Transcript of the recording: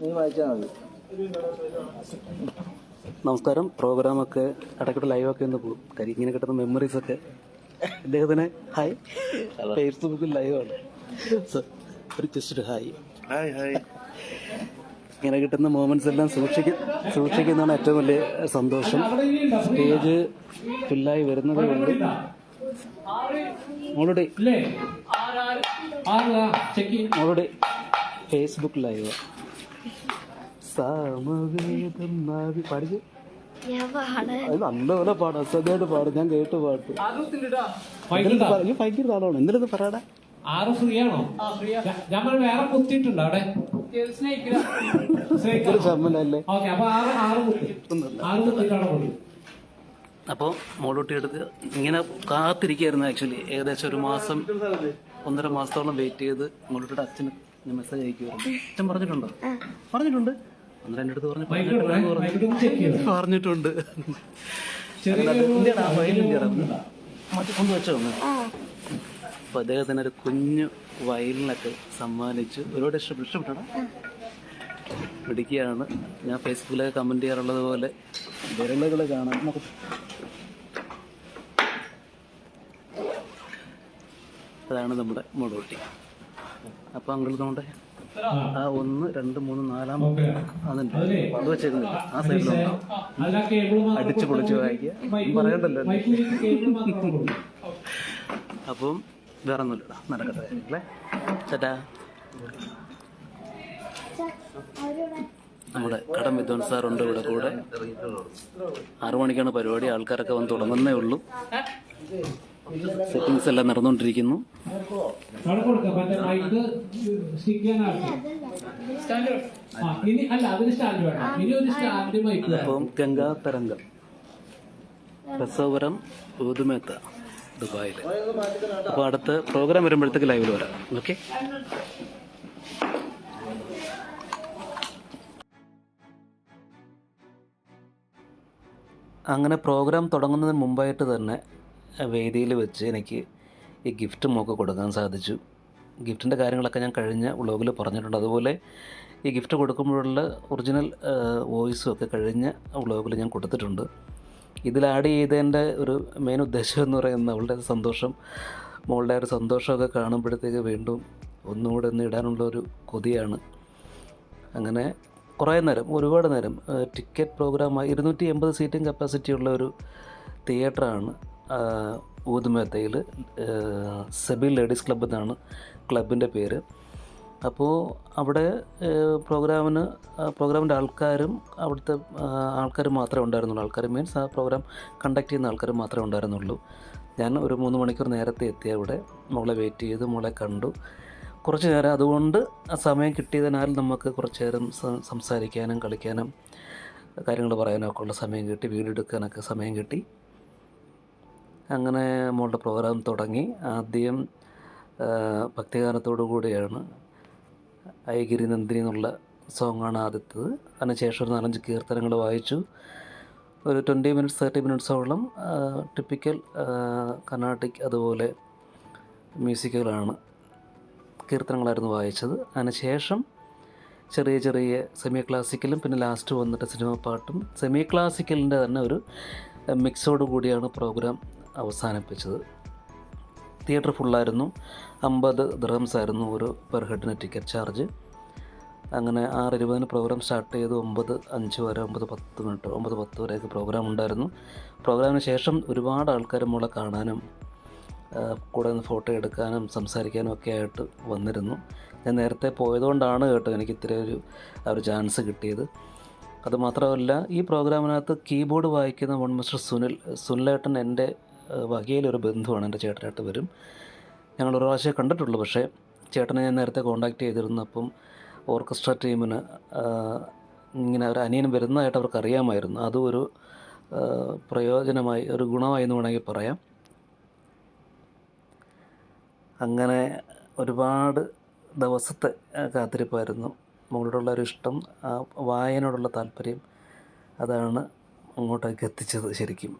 നീ വായിച്ചാൽ മതി. നമസ്കാരം. പ്രോഗ്രാമൊക്കെ ഇടയ്ക്കൂടെ ലൈവൊക്കെ ഒന്ന് പോകും. കാര്യം ഇങ്ങനെ കിട്ടുന്ന മെമ്മറീസൊക്കെ ഇദ്ദേഹത്തിന് ഹായ്. ഫേസ്ബുക്കിൽ ലൈവാണ്. ഒരു ജസ്റ്റ് ഹായ്. ഇങ്ങനെ കിട്ടുന്ന മൂമെന്റ്സ് എല്ലാം സൂക്ഷിക്കുന്നതാണ് ഏറ്റവും വലിയ സന്തോഷം. സ്റ്റേജ് ഫില്ലായി വരുന്നതേ ഉള്ളൂ. മോളുടെ ഫേസ്ബുക്ക് ലൈവ് സാമവേദം പഠിച്ചു അത് നല്ലപോലെ പാടും. അസധ്യമായിട്ട് പാടും. ഞാൻ കേട്ട് പാട്ട് ഭയങ്കര താളമാണ്. എന്തിനൊന്ന് പറയാടാ. ആറ് ഫ്രീ ആണോ? ഞാൻ വേറെ കുത്തിയിട്ടുണ്ട് അവിടെ ചമ്മലല്ലേ. അപ്പോൾ മോളൂട്ടി എടുത്ത് ഇങ്ങനെ കാത്തിരിക്കുകയായിരുന്നു. ആക്ച്വലി ഏകദേശം ഒരു മാസം 1.5 മാസത്തോളം വെയിറ്റ് ചെയ്ത് മോളൂട്ടിയുടെ അച്ഛന് മെസ്സേജ് അയക്കുമായിരുന്നു. അച്ഛൻ പറഞ്ഞിട്ടുണ്ട് അന്നേരം എൻ്റെ അടുത്ത് പറഞ്ഞിട്ടുണ്ട്. ഒന്ന് വെച്ചോ. അപ്പൊ അദ്ദേഹത്തിന് ഒരു കുഞ്ഞു വയലിനൊക്കെ സമ്മാനിച്ചു. ഒരുപാട് ഇഷ്ടപ്പെട്ടാണ് പിടിക്കുകയാണ്. ഞാൻ ഫേസ്ബുക്കിലൊക്കെ കമന്റ് ചെയ്യാറുള്ളത് പോലെ വിരലുകൾ കാണാൻ നമുക്ക്. അതാണ് നമ്മുടെ മോളൂട്ടി. അപ്പൊ അങ്കിൾ നമ്മുടെ ആ 1 2 3 4 അതുണ്ട് അത് വെച്ചേക്കുന്നില്ല. ആ സൈഡിലുണ്ടാവും. അടിച്ചു പൊളിച്ച് വായിക്കുക പറയണ്ടല്ലോ. അപ്പം വേറെ ഒന്നുമില്ലടാ. നടക്കട്ടെ അല്ലേ ചേട്ടാ. നമ്മുടെ കടം വിദ്വാൻ സാറുണ്ട് ഇവിടെ കൂടെ. 6 മണിക്കാണ് പരിപാടി. ആൾക്കാരൊക്കെ വന്ന് തുടങ്ങുന്നേ ഉള്ളൂ. സെറ്റിങ്സ് എല്ലാം നടന്നുകൊണ്ടിരിക്കുന്നു. അപ്പം ഗംഗാ തരംഗം രസവരം ഊതുമേത്ത ദുബായിൽ. അപ്പോൾ അടുത്ത പ്രോഗ്രാം വരുമ്പോഴത്തേക്ക് ലൈവിൽ വരാം. ഓക്കെ. അങ്ങനെ പ്രോഗ്രാം തുടങ്ങുന്നതിന് മുമ്പായിട്ട് തന്നെ വേദിയിൽ വെച്ച് എനിക്ക് ഈ ഗിഫ്റ്റ് മോക്ക് കൊടുക്കാൻ സാധിച്ചു. ഗിഫ്റ്റിൻ്റെ കാര്യങ്ങളൊക്കെ ഞാൻ കഴിഞ്ഞ വ്ളോഗിൽ പറഞ്ഞിട്ടുണ്ട്. അതുപോലെ ഈ ഗിഫ്റ്റ് കൊടുക്കുമ്പോഴുള്ള ഒറിജിനൽ വോയിസും ഒക്കെ കഴിഞ്ഞ വ്ളോഗിൽ ഞാൻ കൊടുത്തിട്ടുണ്ട്. ഇതിൽ ആഡ് ചെയ്തതിൻ്റെ ഒരു മെയിൻ ഉദ്ദേശം എന്ന് പറയുന്നത് അവളുടെ സന്തോഷം, മോളുടെ ഒരു സന്തോഷമൊക്കെ കാണുമ്പോഴത്തേക്ക് വീണ്ടും ഒന്നുകൂടെ ഒന്ന് ഇടാനുള്ളൊരു കൊതിയാണ്. അങ്ങനെ കുറേ നേരം, ഒരുപാട് നേരം ടിക്കറ്റ് പ്രോഗ്രാമായി 280 സീറ്റിംഗ് കപ്പാസിറ്റിയുള്ള ഒരു തിയേറ്ററാണ് ഊതുമേത്തയിൽ. സെബിൽ ലേഡീസ് ക്ലബ്ബ് എന്നാണ് ക്ലബിൻ്റെ പേര്. അപ്പോൾ അവിടെ പ്രോഗ്രാമിൻ്റെ ആൾക്കാരും അവിടുത്തെ ആൾക്കാർ മാത്രമേ ഉണ്ടായിരുന്നുള്ളൂ. ആൾക്കാർ മീൻസ് ആ പ്രോഗ്രാം കണ്ടക്ട് ചെയ്യുന്ന ആൾക്കാർ മാത്രമേ ഉണ്ടായിരുന്നുള്ളൂ. ഞാൻ ഒരു 3 മണിക്കൂർ നേരത്തെ എത്തി അവിടെ. മോളെ വെയിറ്റ് ചെയ്ത് മോളെ കണ്ടു കുറച്ച് നേരം. അതുകൊണ്ട് ആ സമയം കിട്ടിയതിനാൽ നമുക്ക് കുറച്ച് നേരം സംസാരിക്കാനും കളിക്കാനും കാര്യങ്ങൾ പറയാനൊക്കെ ഉള്ള സമയം കിട്ടി. വീഡിയോ എടുക്കാനൊക്കെ സമയം കിട്ടി. അങ്ങനെ മോളുടെ പ്രോഗ്രാം തുടങ്ങി. ആദ്യം ഭക്തിഗാനത്തോടു കൂടിയാണ്. ഐഗിരി നന്ദിനി എന്നുള്ള സോങ്ങാണ് ആദ്യത്തത്. അതിനുശേഷം ഒരു 4-5 കീർത്തനങ്ങൾ വായിച്ചു. ഒരു 20 മിനിറ്റ്സ് 30 മിനിറ്റ്സോളം ടിപ്പിക്കൽ കർണാട്ടിക് അതുപോലെ മ്യൂസിക്കുകളാണ്, കീർത്തനങ്ങളായിരുന്നു വായിച്ചത്. അതിനുശേഷം ചെറിയ ചെറിയ സെമി ക്ലാസിക്കലും പിന്നെ ലാസ്റ്റ് വന്നിട്ട് സിനിമ പാട്ടും സെമി ക്ലാസിക്കലിൻ്റെ തന്നെ ഒരു മിക്സോട് കൂടിയാണ് പ്രോഗ്രാം അവസാനിപ്പിച്ചത്. തിയേറ്റർ ഫുള്ളായിരുന്നു. 50 ദിർഹംസ് ആയിരുന്നു ഒരു പെർ ഹെഡിന് ടിക്കറ്റ് ചാർജ്. അങ്ങനെ 6:20 പ്രോഗ്രാം സ്റ്റാർട്ട് ചെയ്ത് 9:05 വരെ 9:10 വരെയൊക്കെ പ്രോഗ്രാം ഉണ്ടായിരുന്നു. പ്രോഗ്രാമിന് ശേഷം ഒരുപാട് ആൾക്കാർ മോളെ കാണാനും കൂടെ നിന്ന് ഫോട്ടോ എടുക്കാനും സംസാരിക്കാനും ഒക്കെ ആയിട്ട് വന്നിരുന്നു. ഞാൻ നേരത്തെ പോയതുകൊണ്ടാണ് കേട്ടോ എനിക്ക് ഇത്ര ഒരു ചാൻസ് കിട്ടിയത്. അതുമാത്രമല്ല, ഈ പ്രോഗ്രാമിനകത്ത് കീബോർഡ് വായിക്കുന്ന വൺ മിസ്റ്റർ സുനിലേട്ടൻ എൻ്റെ വകയിലൊരു ബന്ധുവാണ്. എൻ്റെ ചേട്ടനായിട്ട് വരും. ഞങ്ങൾ ഒരു പ്രാവശ്യം കണ്ടിട്ടുള്ളൂ. പക്ഷേ ചേട്ടനെ ഞാൻ നേരത്തെ കോൺടാക്റ്റ് ചെയ്തിരുന്നു. അപ്പം ഓർക്കസ്ട്ര ടീമിന് ഇങ്ങനെ ഒരു അനിയൻ വരുന്നതായിട്ട് അവർക്ക് അറിയാമായിരുന്നു. അതും ഒരു പ്രയോജനമായി, ഒരു ഗുണമായി എന്ന് വേണമെങ്കിൽ പറയാം. അങ്ങനെ ഒരുപാട് ദിവസത്തെ കാത്തിരിപ്പായിരുന്നു. മോളോടുള്ളൊരു ഇഷ്ടം, വായനയോടുള്ള താല്പര്യം, അതാണ് അങ്ങോട്ടേക്ക് എത്തിച്ചത് ശരിക്കും.